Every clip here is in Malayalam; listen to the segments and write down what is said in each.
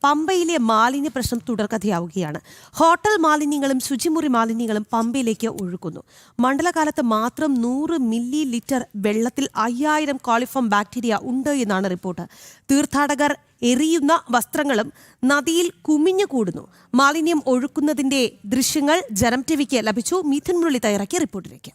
പമ്പയിലെ മാലിന്യ പ്രശ്നം തുടർക്കഥയാവുകയാണ്. ഹോട്ടൽ മാലിന്യങ്ങളും ശുചിമുറി മാലിന്യങ്ങളും പമ്പയിലേക്ക് ഒഴുകുന്നു. മണ്ഡലകാലത്ത് മാത്രം 100 മില്ലി ലിറ്റർ വെള്ളത്തിൽ 5000 കോളിഫോം ബാക്ടീരിയ ഉണ്ട് എന്നാണ് റിപ്പോർട്ട്. തീർത്ഥാടകർ എറിയുന്ന വസ്ത്രങ്ങളും നദിയിൽ കുമിഞ്ഞുകൂടുന്നു. മാലിന്യം ഒഴുക്കുന്നതിന്റെ ദൃശ്യങ്ങൾ ജനം ടിവിക്ക് ലഭിച്ചു. മിഥുൻ മുരളി തയ്യാറാക്കിയ റിപ്പോർട്ടിലേക്ക്.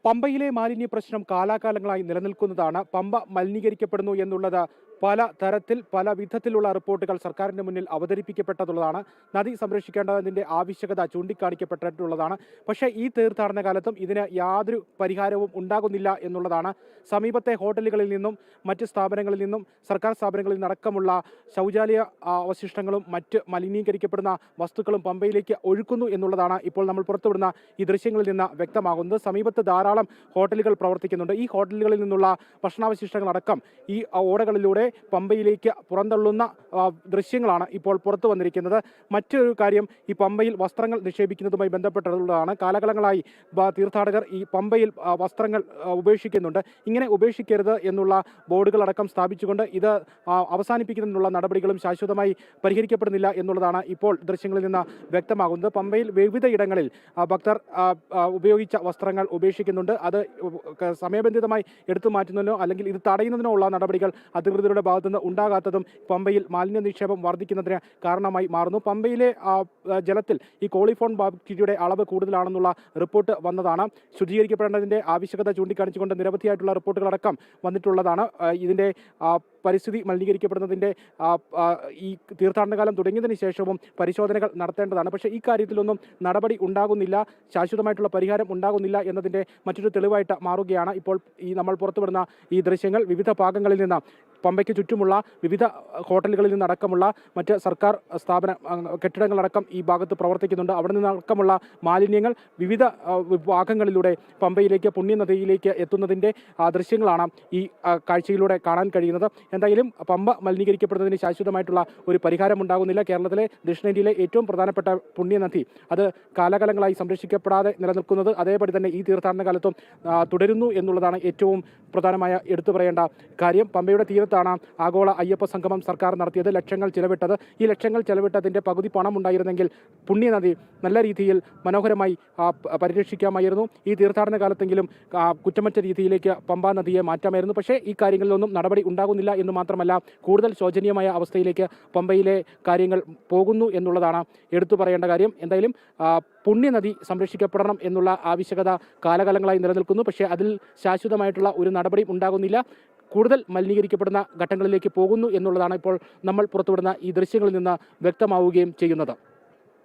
പമ്പയിലെ മാലിന്യ പ്രശ്നം കാലാകാലങ്ങളായി നിലനിൽക്കുന്നതാണ്. പമ്പ മലിനീകരിക്കപ്പെടുന്നു എന്നുള്ളത് പല തരത്തിൽ പല വിധത്തിലുള്ള റിപ്പോർട്ടുകൾ സർക്കാരിന്റെ മുന്നിൽ അവതരിപ്പിക്കപ്പെട്ടതുള്ളതാണ്. നദി സംരക്ഷിക്കേണ്ടതിന്റെ ആവശ്യകത ചൂണ്ടിക്കാണിക്കപ്പെട്ടിട്ടുള്ളതാണ്. പക്ഷേ ഈ തീർത്ഥാടന കാലത്തും ഇതിന് യാതൊരു പരിഹാരവും ഉണ്ടാകുന്നില്ല എന്നുള്ളതാണ്. സമീപത്തെ ഹോട്ടലുകളിൽ നിന്നും മറ്റ് സ്ഥാപനങ്ങളിൽ നിന്നും സർക്കാർ സ്ഥാപനങ്ങളിൽ നിന്നടക്കമുള്ള ശൗചാലയ അവശിഷ്ടങ്ങളും മറ്റ് മലിനീകരിക്കപ്പെടുന്ന വസ്തുക്കളും പമ്പയിലേക്ക് ഒഴുക്കുന്നു എന്നുള്ളതാണ് ഇപ്പോൾ നമ്മൾ പുറത്തുവിടുന്ന ഈ ദൃശ്യങ്ങളിൽ നിന്ന് വ്യക്തമാകുന്നത്. സമീപത്ത് ധാരാളം ഹോട്ടലുകൾ പ്രവർത്തിക്കുന്നുണ്ട്. ഈ ഹോട്ടലുകളിൽ നിന്നുള്ള ഭക്ഷണാവശിഷ്ടങ്ങളടക്കം ഈ ഓടകളിലൂടെ പമ്പയിലേക്ക് പുറന്തള്ളുന്ന ദൃശ്യങ്ങളാണ് ഇപ്പോൾ പുറത്തു വന്നിരിക്കുന്നത്. മറ്റൊരു കാര്യം, ഈ പമ്പയിൽ വസ്ത്രങ്ങൾ നിക്ഷേപിക്കുന്നതുമായി ബന്ധപ്പെട്ടുള്ളതാണ്. കാലകാലങ്ങളായി തീർത്ഥാടകർ ഈ പമ്പയിൽ വസ്ത്രങ്ങൾ ഉപേക്ഷിക്കുന്നുണ്ട്. ഇങ്ങനെ ഉപേക്ഷിക്കരുത് എന്നുള്ള ബോർഡുകളടക്കം സ്ഥാപിച്ചുകൊണ്ട് ഇത് അവസാനിപ്പിക്കുന്നതിനുള്ള നടപടികളും ശാശ്വതമായി പരിഹരിക്കപ്പെടുന്നില്ല എന്നുള്ളതാണ് ഇപ്പോൾ ദൃശ്യങ്ങളിൽ നിന്ന് വ്യക്തമാകുന്നത്. പമ്പയിൽ വിവിധയിടങ്ങളിൽ ഭക്തർ ഉപയോഗിച്ച വസ്ത്രങ്ങൾ ഉപേക്ഷിക്കുന്നുണ്ട്. അത് സമയബന്ധിതമായി എടുത്തു മാറ്റുന്നതിനോ അല്ലെങ്കിൽ ഇത് തടയുന്നതിനോ ഉള്ള നടപടികൾ അധികൃതരുടെ ഭാഗത്തുനിന്ന് ഉണ്ടാകാത്തതും പമ്പയിൽ മാലിന്യ നിക്ഷേപം വർദ്ധിക്കുന്നതിന് കാരണമായി മാറുന്നു. പമ്പയിലെ ജലത്തിൽ ഈ കോളിഫോം ബാക്ടീരിയയുടെ അളവ് കൂടുതലാണെന്നുള്ള റിപ്പോർട്ട് വന്നതാണ്. ശുചീകരിക്കപ്പെടേണ്ടതിന്റെ ആവശ്യകത ചൂണ്ടിക്കാണിച്ചുകൊണ്ട് നിരവധിയായിട്ടുള്ള റിപ്പോർട്ടുകളടക്കം വന്നിട്ടുള്ളതാണ്. ഇതിന്റെ പരിസ്ഥിതി മലിനീകരിക്കപ്പെടുന്നതിന്റെ ഈ തീർത്ഥാടനകാലം തുടങ്ങിയതിന് ശേഷവും പരിശോധനകൾ നടത്തേണ്ടതാണ്. പക്ഷേ ഈ കാര്യത്തിലൊന്നും നടപടി ഉണ്ടാകുന്നില്ല, ശാശ്വതമായിട്ടുള്ള പരിഹാരം ഉണ്ടാകുന്നില്ല എന്നതിന്റെ മറ്റൊരു തെളിവായിട്ട് മാറുകയാണ് ഇപ്പോൾ ഈ നമ്മൾ പുറത്തുവിടുന്ന ഈ ദൃശ്യങ്ങൾ. വിവിധ ഭാഗങ്ങളിൽ നിന്ന് പമ്പയ്ക്ക് ചുറ്റുമുള്ള വിവിധ ഹോട്ടലുകളിൽ നിന്നടക്കമുള്ള മറ്റ് സർക്കാർ സ്ഥാപന കെട്ടിടങ്ങളടക്കം ഈ ഭാഗത്ത് പ്രവർത്തിക്കുന്നുണ്ട്. അവിടെ നിന്നടക്കമുള്ള മാലിന്യങ്ങൾ വിവിധ ഭാഗങ്ങളിലൂടെ പമ്പയിലേക്ക് പുണ്യനദിയിലേക്ക് എത്തുന്നതിൻ്റെ ദൃശ്യങ്ങളാണ് ഈ കാഴ്ചയിലൂടെ കാണാൻ കഴിയുന്നത്. എന്തായാലും പമ്പ മലിനീകരിക്കപ്പെടുന്നതിന് ശാശ്വതമായിട്ടുള്ള ഒരു പരിഹാരം ഉണ്ടാകുന്നില്ല. കേരളത്തിലെ ദക്ഷിണേന്ത്യയിലെ ഏറ്റവും പ്രധാനപ്പെട്ട പുണ്യനദി അത് കാലകാലങ്ങളായി സംരക്ഷിക്കപ്പെടാതെ നിലനിൽക്കുന്നത് അതേപടി തന്നെ ഈ തീർത്ഥാടന കാലത്തും തുടരുന്നു എന്നുള്ളതാണ് ഏറ്റവും പ്രധാനമായ എടുത്തു പറയേണ്ട കാര്യം. പമ്പയുടെ തീരത്താണ് ആഗോള അയ്യപ്പ സംഗമം സർക്കാർ നടത്തിയത്, ലക്ഷങ്ങൾ ചിലവിട്ടത്. ഈ ലക്ഷങ്ങൾ ചിലവിട്ടതിൻ്റെ പകുതി പണം ഉണ്ടായിരുന്നെങ്കിൽ പുണ്യനദി നല്ല രീതിയിൽ മനോഹരമായി പരിരക്ഷിക്കാമായിരുന്നു. ഈ തീർത്ഥാടന കാലത്തെങ്കിലും കുറ്റമറ്റ രീതിയിലേക്ക് പമ്പാ നദിയെ മാറ്റാമായിരുന്നു. പക്ഷേ ഈ കാര്യങ്ങളിലൊന്നും നടപടി ഉണ്ടാകുന്നില്ല എന്ന് മാത്രമല്ല, കൂടുതൽ ശോചനീയമായ അവസ്ഥയിലേക്ക് പമ്പയിലെ കാര്യങ്ങൾ പോകുന്നു എന്നുള്ളതാണ് എടുത്തു പറയേണ്ട കാര്യം. എന്തായാലും പുണ്യനദി സംരക്ഷിക്കപ്പെടണം എന്നുള്ള ആവശ്യകത കാലകാലങ്ങളായി നിലനിൽക്കുന്നു. പക്ഷേ അതിൽ ശാശ്വതമായിട്ടുള്ള ഒരു നടപടിയും ഉണ്ടാകുന്നില്ല. കൂടുതൽ മലിനീകരിക്കപ്പെടുന്ന ഘട്ടങ്ങളിലേക്ക് പോകുന്നു എന്നുള്ളതാണ് ഇപ്പോൾ നമ്മൾ പുറത്തുവിടുന്ന ഈ ദൃശ്യങ്ങളിൽ നിന്ന് വ്യക്തമാവുകയും ചെയ്യുന്നത്.